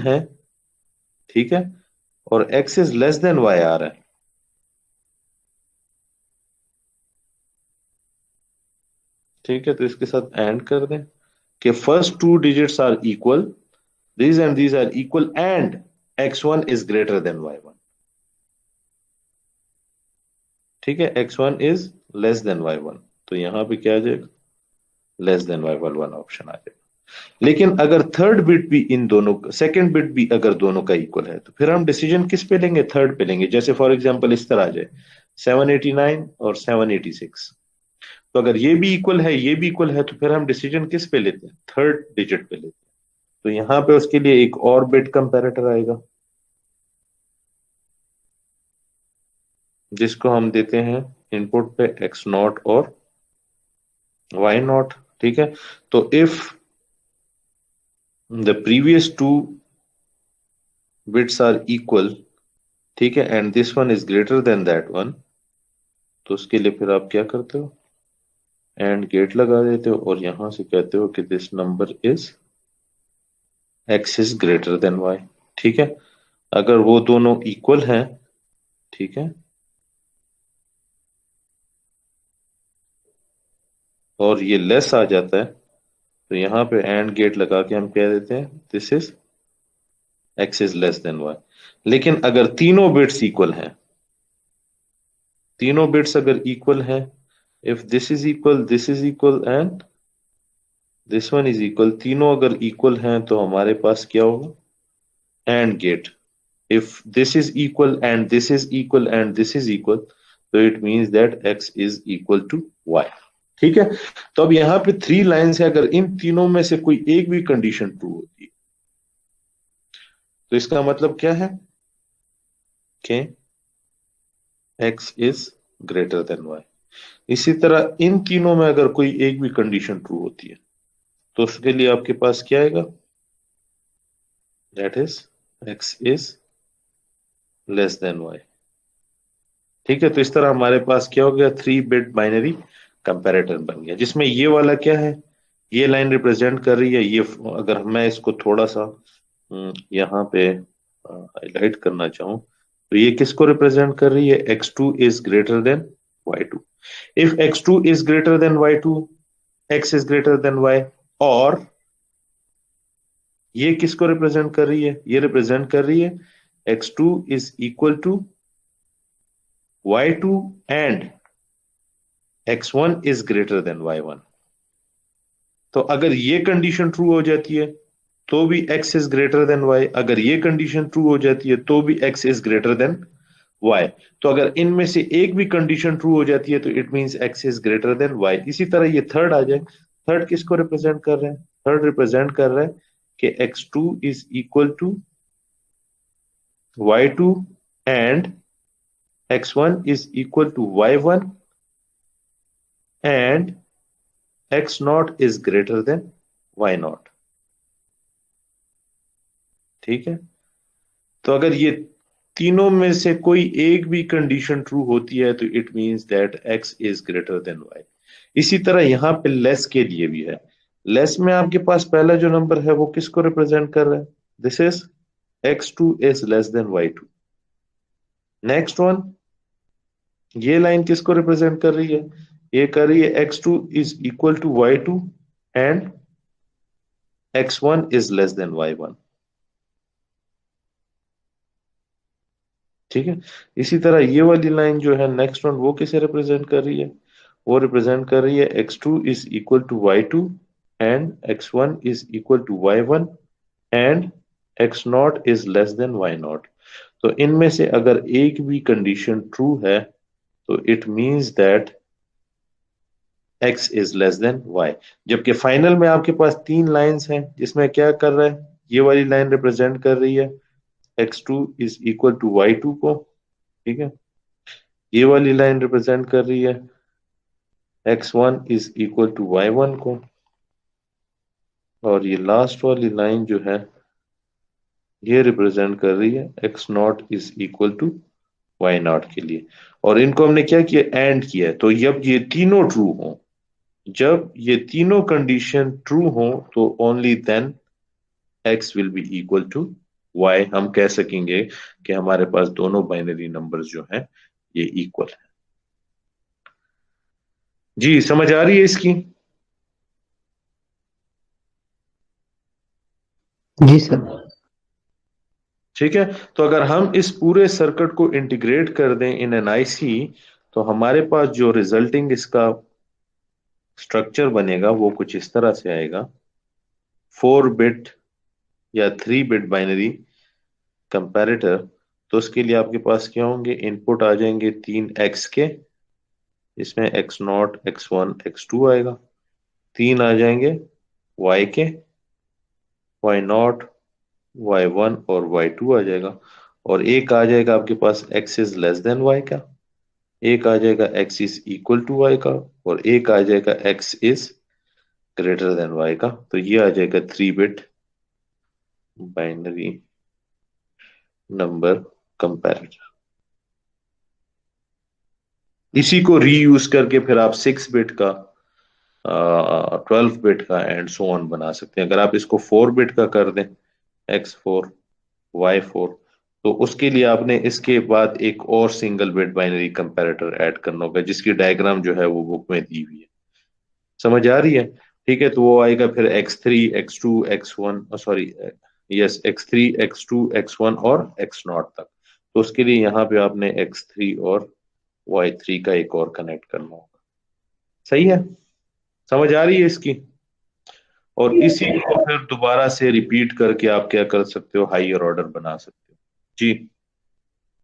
है, ठीक है, और x is less than y आ रहा है, ठीक है, तो इसके साथ एंड कर दें कि first two digits are equal, these and these are equal and x1 is greater than y1, ठीक है, x1 is less than y1, तो यहां पे क्या आ जाएगा, लेस देन y1 ऑप्शन आ जाएगा। लेकिन अगर थर्ड बिट भी इन दोनों, सेकंड बिट भी अगर दोनों का इक्वल है तो फिर हम डिसीजन किस पे लेंगे, थर्ड पे लेंगे। जैसे फॉर एग्जांपल इस तरह आ जाए 789 और 786, तो अगर ये भी इक्वल है ये भी इक्वल है तो फिर हम डिसीजन किस पे लेते हैं, थर्ड डिजिट पे लेते हैं। तो यहां पे उसके लिए एक और बिट कंपैरेटर आएगा जिसको हम देते हैं इनपुट पे एक्स नॉट और वाई नॉट, ठीक है। तो if the previous two bits are equal, ठीक है, and this one is greater than that one, तो उसके लिए फिर आप क्या करते हो, एंड गेट लगा देते हो और यहां से कहते हो कि this number is x is greater than y, ठीक है। अगर वो दोनों इक्वल हैं, ठीक है, और ये लेस आ जाता है, तो यहाँ पे एंड गेट लगा के हम कह देते हैं this is x is less than y. लेकिन अगर तीनों बिट्स इक्वल हैं, तीनों बिट्स अगर इक्वल हैं, if this is equal and this one is equal, तीनों अगर इक्वल हैं तो हमारे पास क्या होगा, and gate. If this is equal and this is equal and this is equal, तो it means that x is equal to y, ठीक है। तो अब यहाँ पे थ्री लाइंस है, अगर इन तीनों में से कोई एक भी कंडीशन ट्रू होती है तो इसका मतलब क्या है कि x is greater than y. इसी तरह इन तीनों में अगर कोई एक भी कंडीशन ट्रू होती है तो उसके लिए आपके पास क्या आएगा, that is x is less than y, ठीक है। तो इस तरह हमारे पास क्या हो गया, थ्री बिट बाइनरी कंपैरेटर बन गया, जिसमें ये वाला क्या है, ये लाइन रिप्रेजेंट कर रही है ये, अगर मैं इसको थोड़ा सा यहाँ पे हाईलाइट करना चाहूं तो ये किसको रिप्रेजेंट कर रही है, x2 is greater then y2। If x2 is greater then y2, x is greater than y, और ये किसको रिप्रेजेंट कर रही है, ये रिप्रेजेंट कर रही है x2 is equal to y2 and x1 is greater than y1। तो अगर ये कंडीशन ट्रू हो जाती है तो भी x is greater than y, अगर ये कंडीशन ट्रू हो जाती है तो भी x is greater than y। तो अगर इनमें से एक भी कंडीशन ट्रू हो जाती है तो it means x is greater than y। इसी तरह ये थर्ड आ जाए, थर्ड किसको रिप्रेजेंट कर रहे हैं, थर्ड रिप्रेजेंट कर रहा है कि x2 is equal to y2 and x1 is equal to y1 and x not is greater than y not, ठीक है। तो अगर ये तीनों में से कोई एक भी कंडीशन ट्रू होती है तो it means that x is greater than y। इसी तरह यहां पे लेस के लिए भी है, लेस में आपके पास पहला जो नंबर है वो किसको रिप्रेजेंट कर रहा है, this is x2 is less than y2। Next one, ये लाइन किसको रिप्रेजेंट कर रही है, ये कर रही है x2 is equal to y2 and x1 is less than y1, ठीक है। इसी तरह ये वाली लाइन जो है नेक्स्ट वन, वो किसे रिप्रेजेंट कर रही है, वो रिप्रेजेंट कर रही है x2 is equal to y2 and x1 is equal to y1 and x not is less than y not. तो इनमें से अगर एक भी कंडीशन ट्रू है तो it means that x is less than y। जबकि फाइनल में आपके पास तीन लाइंस हैं जिसमें क्या कर रहा है, ये वाली लाइन रिप्रेजेंट कर रही है x2 is equal to y2 को, ठीक है। ये वाली लाइन रिप्रेजेंट कर रही है x1 is equal to y1 को, और ये लास्ट वाली लाइन जो है ये रिप्रेजेंट कर रही है x not is equal to y not के लिए। और इनको हमने क्या किया, एंड किया। तो जब ये तीनों ट्रू हो, जब ये तीनों कंडीशन ट्रू हो तो only then x will be equal to y हम कह सकेंगे कि हमारे पास दोनों बाइनरी नंबर्स जो हैं ये इक्वल है। जी समझ आ रही है इसकी? जी सर। ठीक है। तो अगर हम इस पूरे सर्किट को इंटीग्रेट कर दें इन एन आईसी, तो हमारे पास जो रिजल्टिंग इसका स्ट्रक्चर बनेगा वो कुछ इस तरह से आएगा। 4 बिट या 3 बिट बाइनरी कंपैरेटर। तो उसके लिए आपके पास क्या होंगे, इनपुट आ जाएंगे 3 एक्स के, इसमें X0 X1 X2 आएगा। 3 आ जाएंगे वाई के, Y0 Y1 और Y2 आ जाएगा। और एक आ जाएगा आपके पास X is less than y का, एक आ जाएगा X is equal to y का, और एक आ जाएगा X is greater than y का। तो ये आ जाएगा 3 बिट बाइनरी नंबर कंपैरेटर। इसी को रीयूज करके फिर आप 6 बिट का, 12 बिट का एंड सो ऑन बना सकते हैं। अगर आप इसको 4 बिट का कर दें, X4 Y4, तो उसके लिए आपने इसके बाद एक और single bit binary comparator add करना होगा, जिसकी डायग्राम जो है वो बुक में दी हुई है। समझ आ रही है? ठीक है। तो वो आएगा फिर X3 X2 X1, sorry, yes, X3 X2 X1 और X0 तक। तो उसके लिए यहाँ पे आपने X3 और Y3 का एक और कनेक्ट करना होगा। सही है? समझ आ रही है इसकी? और इसी को फिर दोबारा से रिपीट करके आप क्या कर सकते हो, हायर ऑर्डर बना सकते हो। जी।